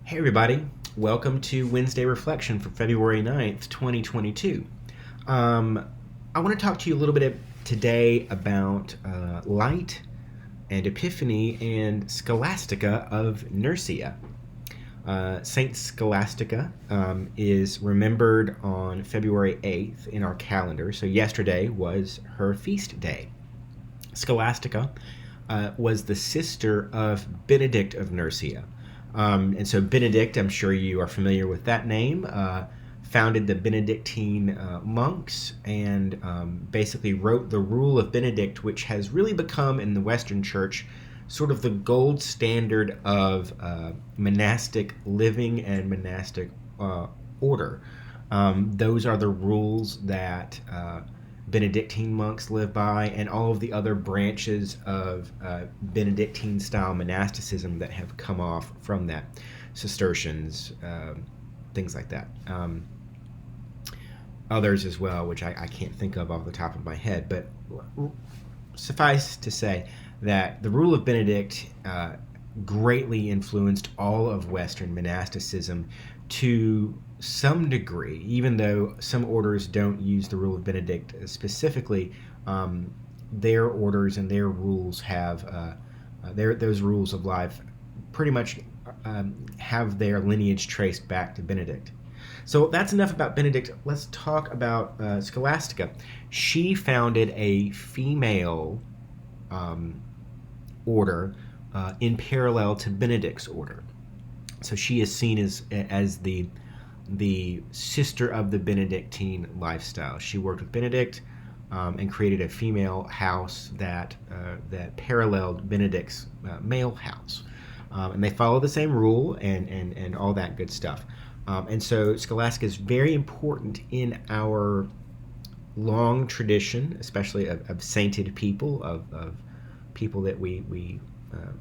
Hey everybody, welcome to Wednesday Reflection for February 9th, 2022. I want to talk to you a little bit today about light and epiphany and Scholastica of Nursia. Saint Scholastica is remembered on February 8th in our calendar, so yesterday was her feast day. Scholastica was the sister of Benedict of Nursia. And so Benedict, I'm sure you are familiar with that name, founded the Benedictine monks and basically wrote the Rule of Benedict, which has really become in the Western Church sort of the gold standard of monastic living and monastic order. Those are the rules that Benedictine monks live by, and all of the other branches of Benedictine-style monasticism that have come off from that, Cistercians, things like that. Others as well, which I can't think of off the top of my head, but suffice to say that the Rule of Benedict greatly influenced all of Western monasticism to some degree, even though some orders don't use the Rule of Benedict specifically. Their orders and their rules have those rules of life pretty much have their lineage traced back to Benedict. So that's enough about Benedict. Let's talk about Scholastica. She founded a female order in parallel to Benedict's order. So she is seen as the sister of the Benedictine lifestyle. She worked with Benedict and created a female house that paralleled Benedict's male house. And they follow the same rule and all that good stuff. And so Scholastica is very important in our long tradition, especially of sainted people, of people that we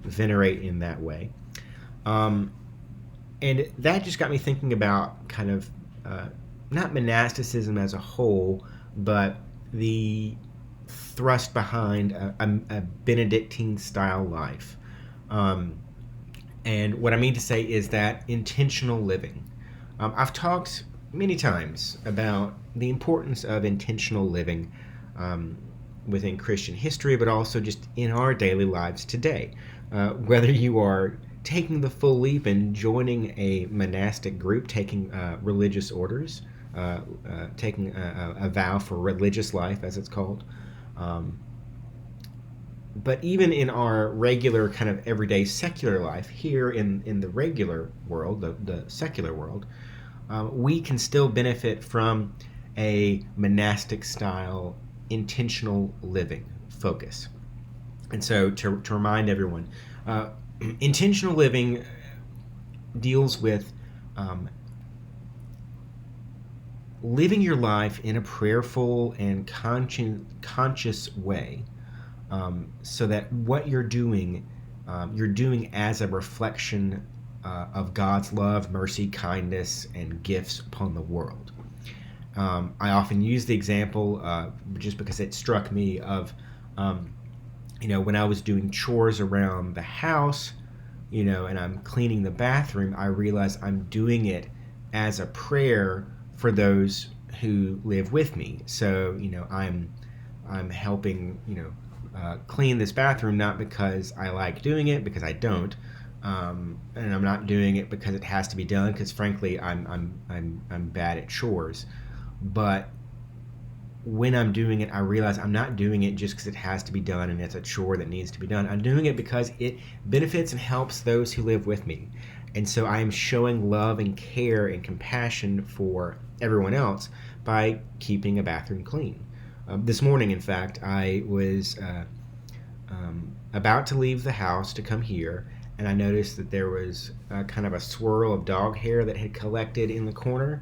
venerate in that way. And that just got me thinking about kind of not monasticism as a whole, but the thrust behind a Benedictine-style life. And what I mean to say is that intentional living. I've talked many times about the importance of intentional living within Christian history, but also just in our daily lives today. Whether you are taking the full leap and joining a monastic group, taking religious orders, taking a vow for religious life, as it's called. But even in our regular kind of everyday secular life, here in the regular world, the secular world, we can still benefit from a monastic style, intentional living focus. And so to remind everyone, intentional living deals with living your life in a prayerful and conscious way, so that what you're doing as a reflection of God's love, mercy, kindness, and gifts upon the world. I often use the example, just because it struck me, of when I was doing chores around the house, and I'm cleaning the bathroom, I realize I'm doing it as a prayer for those who live with me. So, I'm helping, clean this bathroom, not because I like doing it, because I don't, and I'm not doing it because it has to be done, because frankly, I'm bad at chores. But when I'm doing it, I realize I'm not doing it just because it has to be done and it's a chore that needs to be done. I'm doing it because it benefits and helps those who live with me. And so I am showing love and care and compassion for everyone else by keeping a bathroom clean. This morning, in fact, I was about to leave the house to come here, and I noticed that there was kind of a swirl of dog hair that had collected in the corner.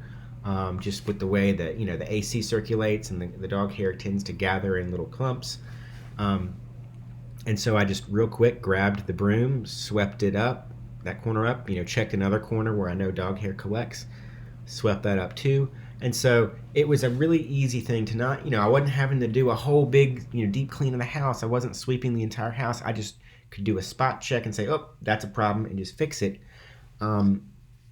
Just with the way that the AC circulates, and the dog hair tends to gather in little clumps, and so I just real quick grabbed the broom, swept it up, that corner up, checked another corner where I know dog hair collects, swept that up too. And so it was a really easy thing to not, I wasn't having to do a whole big, deep clean of the house. I wasn't sweeping the entire house. I just could do a spot check and say, oh, that's a problem, and just fix it.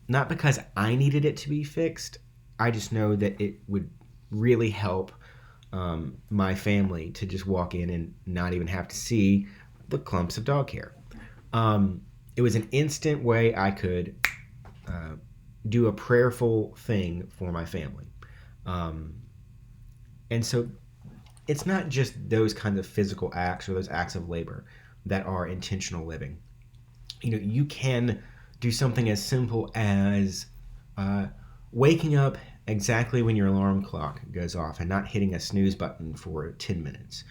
not because I needed it to be fixed. I just know that it would really help my family to just walk in and not even have to see the clumps of dog hair. It was an instant way I could do a prayerful thing for my family. Um, and so it's not just those kinds of physical acts or those acts of labor that are intentional living. You can do something as simple as uh, waking up exactly when your alarm clock goes off and not hitting a snooze button for 10 minutes.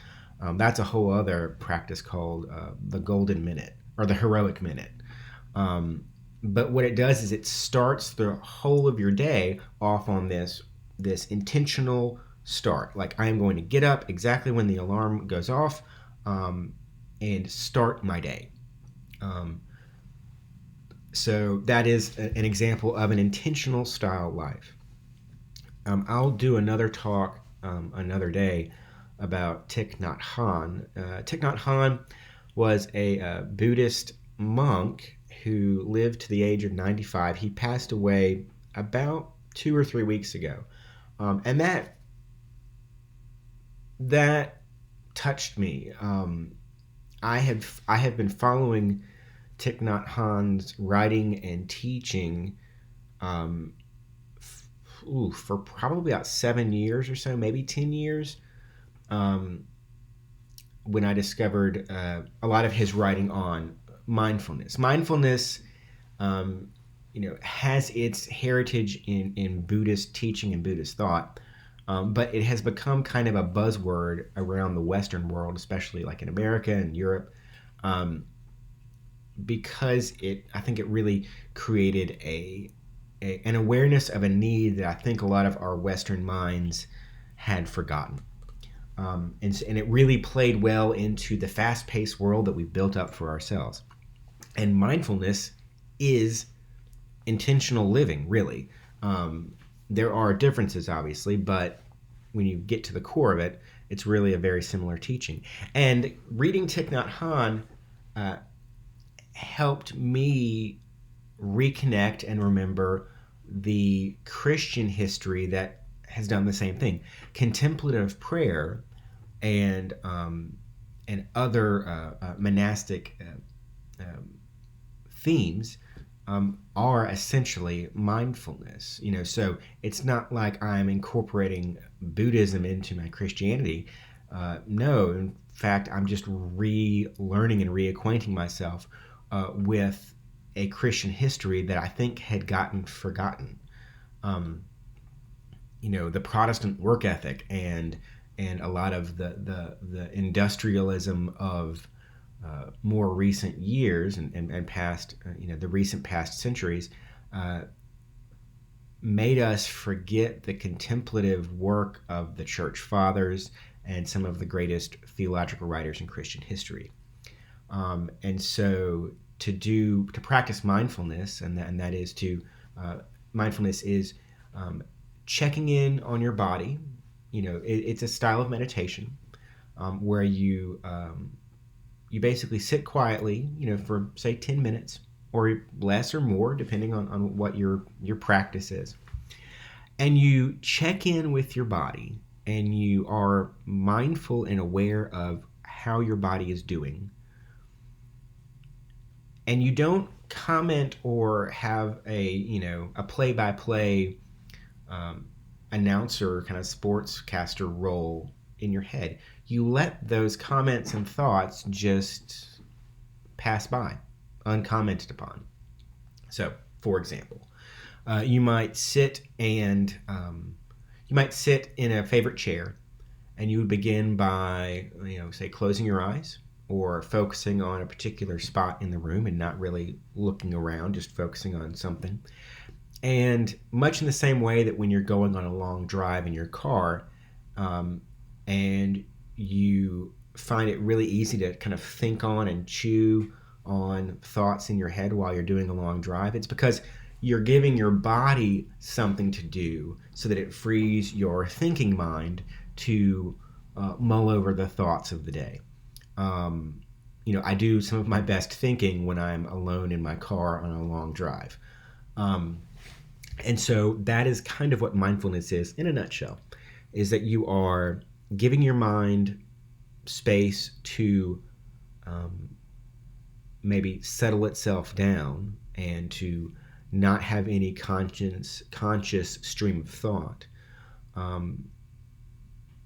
That's a whole other practice called the golden minute or the heroic minute. But what it does is it starts the whole of your day off on this intentional start. Like, I am going to get up exactly when the alarm goes off and start my day. So that is an example of an intentional style life. I'll do another talk another day about Thich Nhat Hanh. Thich Nhat Hanh was a Buddhist monk who lived to the age of 95. He passed away about 2 or 3 weeks ago, and that touched me. I have been following Thich Nhat Hanh's writing and teaching for probably about 7 years or so, maybe 10 years. When I discovered a lot of his writing on mindfulness. Mindfulness, has its heritage in Buddhist teaching and Buddhist thought, but it has become kind of a buzzword around the Western world, especially like in America and Europe, because I think it really created an awareness of a need that I think a lot of our Western minds had forgotten. And it really played well into the fast-paced world that we've built up for ourselves. And mindfulness is intentional living, really. There are differences, obviously, but when you get to the core of it, it's really a very similar teaching. And reading Thich Nhat Hanh helped me reconnect and remember the Christian history that has done the same thing. Contemplative prayer and other monastic themes are essentially mindfulness. So it's not like I'm incorporating Buddhism into my Christianity. No, in fact, I'm just relearning and reacquainting myself with a Christian history that I think had gotten forgotten. The Protestant work ethic and a lot of the industrialism of more recent years and past, the recent past centuries, made us forget the contemplative work of the church fathers and some of the greatest theological writers in Christian history. And so to practice mindfulness, and that is mindfulness is checking in on your body. It's a style of meditation where you basically sit quietly, for say 10 minutes or less or more, depending on what your practice is. And you check in with your body and you are mindful and aware of how your body is doing. And you don't comment or have a play-by-play announcer kind of sportscaster role in your head. You let those comments and thoughts just pass by, uncommented upon. So, for example, you might sit in a favorite chair, and you would begin by, say, closing your eyes or focusing on a particular spot in the room and not really looking around, just focusing on something. And much in the same way that when you're going on a long drive in your car, and you find it really easy to kind of think on and chew on thoughts in your head while you're doing a long drive, it's because you're giving your body something to do so that it frees your thinking mind to mull over the thoughts of the day. I do some of my best thinking when I'm alone in my car on a long drive. And so that is kind of what mindfulness is in a nutshell, is that you are giving your mind space to maybe settle itself down and to not have any conscious stream of thought. Um,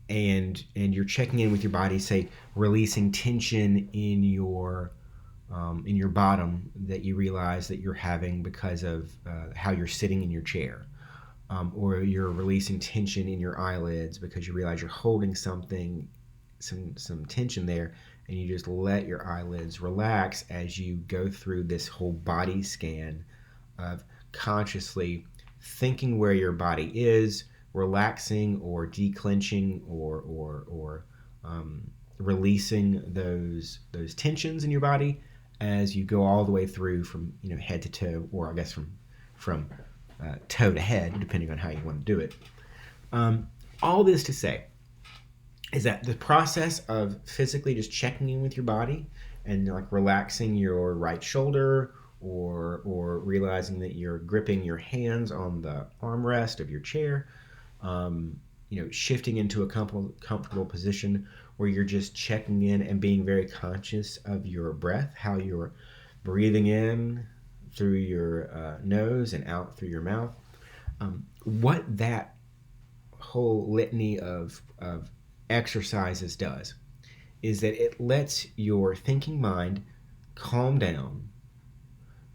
and you're checking in with your body, say releasing tension in your bottom that you realize that you're having because of how you're sitting in your chair, or you're releasing tension in your eyelids because you realize you're holding something, some tension there, and you just let your eyelids relax as you go through this whole body scan of consciously thinking where your body is, relaxing or declenching or releasing those tensions in your body as you go all the way through from head to toe, or I guess from toe to head, depending on how you want to do it. All this to say is that the process of physically just checking in with your body and like relaxing your right shoulder, or realizing that you're gripping your hands on the armrest of your chair, shifting into a comfortable position where you're just checking in and being very conscious of your breath, how you're breathing in through your nose and out through your mouth. What that whole litany of exercises does is that it lets your thinking mind calm down,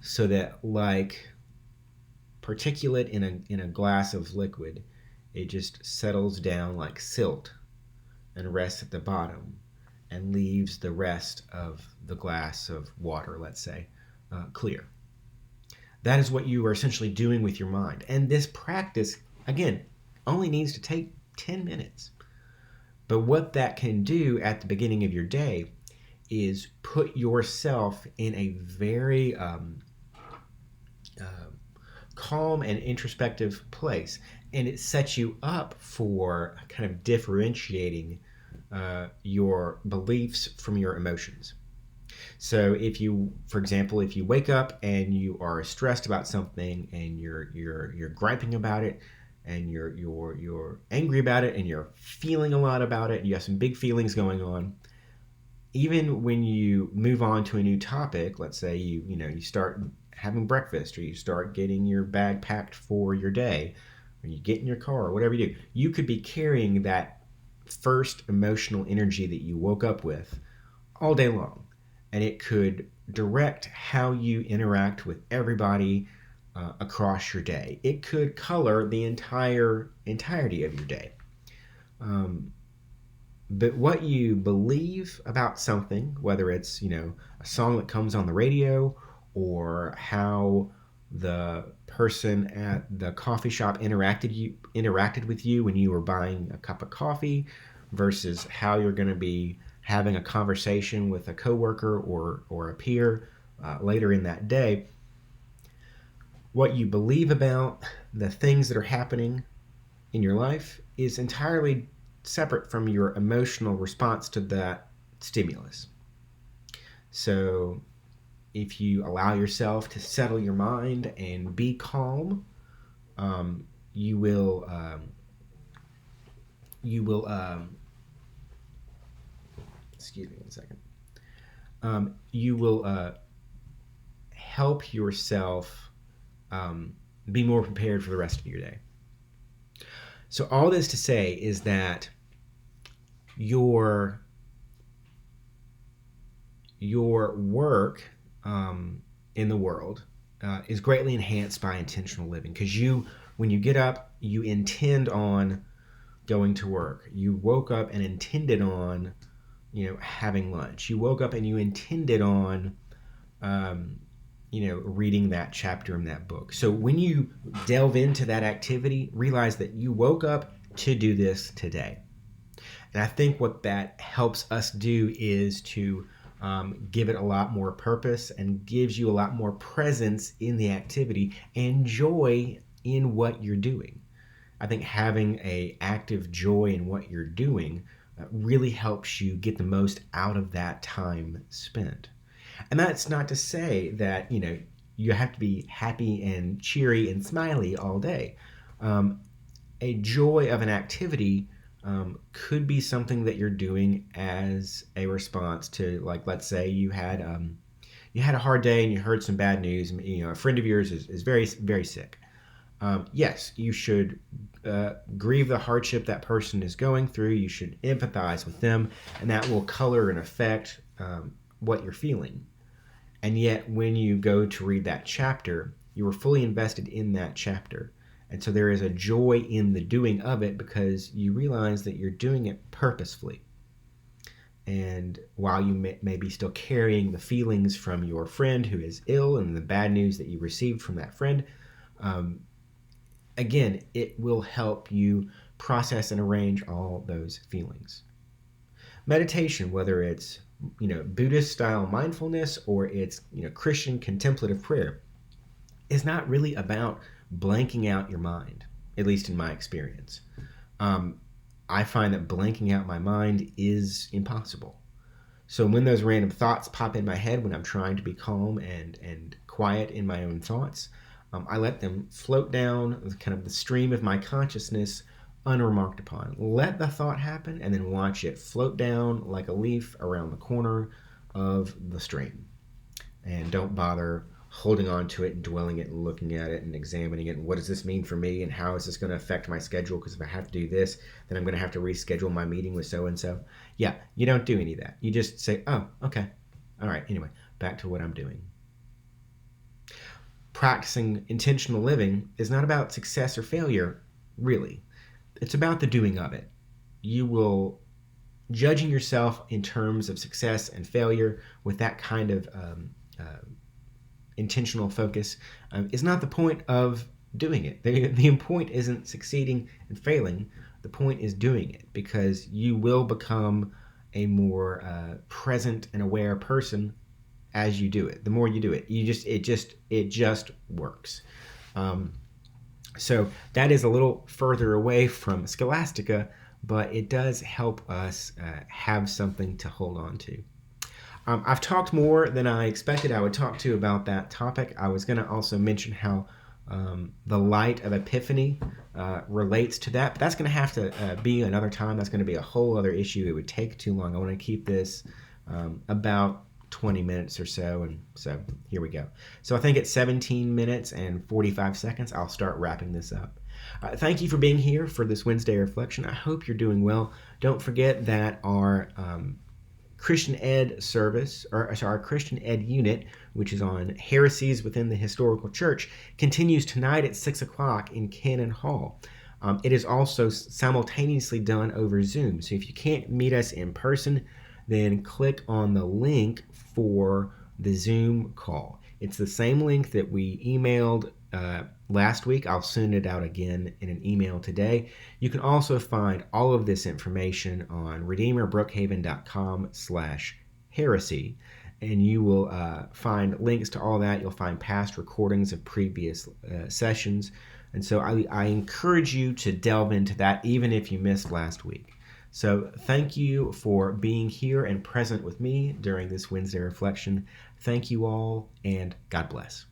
so that, like particulate in a glass of liquid, it just settles down like silt and rests at the bottom and leaves the rest of the glass of water, let's say, clear. That is what you are essentially doing with your mind. And this practice, again, only needs to take 10 minutes. But what that can do at the beginning of your day is put yourself in a very calm and introspective place. And it sets you up for kind of differentiating your beliefs from your emotions. So for example, if you wake up and you are stressed about something and you're griping about it, and you're angry about it, and you're feeling a lot about it, you have some big feelings going on. Even when you move on to a new topic, let's say you start having breakfast, or you start getting your bag packed for your day, or you get in your car, or whatever you do, you could be carrying that first emotional energy that you woke up with all day long. And it could direct how you interact with everybody across your day. It could color the entirety of your day. But what you believe about something, whether it's a song that comes on the radio, or how the person at the coffee shop interacted with you when you were buying a cup of coffee, versus how you're going to be having a conversation with a coworker or a peer later in that day, what you believe about the things that are happening in your life is entirely separate from your emotional response to that stimulus. So if you allow yourself to settle your mind and be calm, you will excuse me one second. You will help yourself be more prepared for the rest of your day. So all this to say is that your work in the world is greatly enhanced by intentional living, because when you get up, you intend on going to work. You woke up and intended on having lunch. You woke up and you intended on reading that chapter in that book. So when you delve into that activity, realize that you woke up to do this today. And I think what that helps us do is to give it a lot more purpose, and gives you a lot more presence in the activity and joy in what you're doing. I think having an active joy in what you're doing really helps you get the most out of that time spent. And that's not to say that you have to be happy and cheery and smiley all day. A joy of an activity could be something that you're doing as a response to, like, let's say you had a hard day and you heard some bad news. A friend of yours is very, very sick. Yes, you should grieve the hardship that person is going through. You should empathize with them, and that will color and affect what you're feeling. And yet, when you go to read that chapter, you were fully invested in that chapter. And so there is a joy in the doing of it because you realize that you're doing it purposefully. And while you may be still carrying the feelings from your friend who is ill and the bad news that you received from that friend, again, it will help you process and arrange all those feelings. Meditation, whether it's Buddhist style mindfulness or it's Christian contemplative prayer, is not really about blanking out your mind, at least in my experience. I find that blanking out my mind is impossible. So when those random thoughts pop in my head when I'm trying to be calm and quiet in my own thoughts, I let them float down kind of the stream of my consciousness unremarked upon. Let the thought happen and then watch it float down like a leaf around the corner of the stream. And don't bother holding on to it and dwelling it and looking at it and examining it. And what does this mean for me? And how is this going to affect my schedule? Because if I have to do this, then I'm going to have to reschedule my meeting with so-and-so. Yeah, you don't do any of that. You just say, oh, okay. All right, anyway, back to what I'm doing. Practicing intentional living is not about success or failure, really. It's about the doing of it. You will, judging yourself in terms of success and failure with that kind of intentional focus is not the point of doing it. The point isn't succeeding and failing. The point is doing it, because you will become a more present and aware person as you do it. The more you do it, it just works. So that is a little further away from Scholastica, but it does help us have something to hold on to. I've talked more than I expected I would talk to about that topic. I was going to also mention how the light of Epiphany relates to that, but that's going to have to be another time. That's going to be a whole other issue. It would take too long. I want to keep this about 20 minutes or so, and so here we go. So I think at 17 minutes and 45 seconds, I'll start wrapping this up. Thank you for being here for this Wednesday reflection. I hope you're doing well. Don't forget that our Christian Ed service, or our Christian Ed unit, which is on heresies within the historical church, continues tonight at 6 o'clock in Cannon Hall. It is also simultaneously done over Zoom. So if you can't meet us in person, then click on the link for the Zoom call. It's the same link that we emailed last week. I'll send it out again in an email today. You can also find all of this information on redeemerbrookhaven.com/heresy, and you will find links to all that. You'll find past recordings of previous sessions, and so I encourage you to delve into that, even if you missed last week. So thank you for being here and present with me during this Wednesday reflection. Thank you all, and God bless.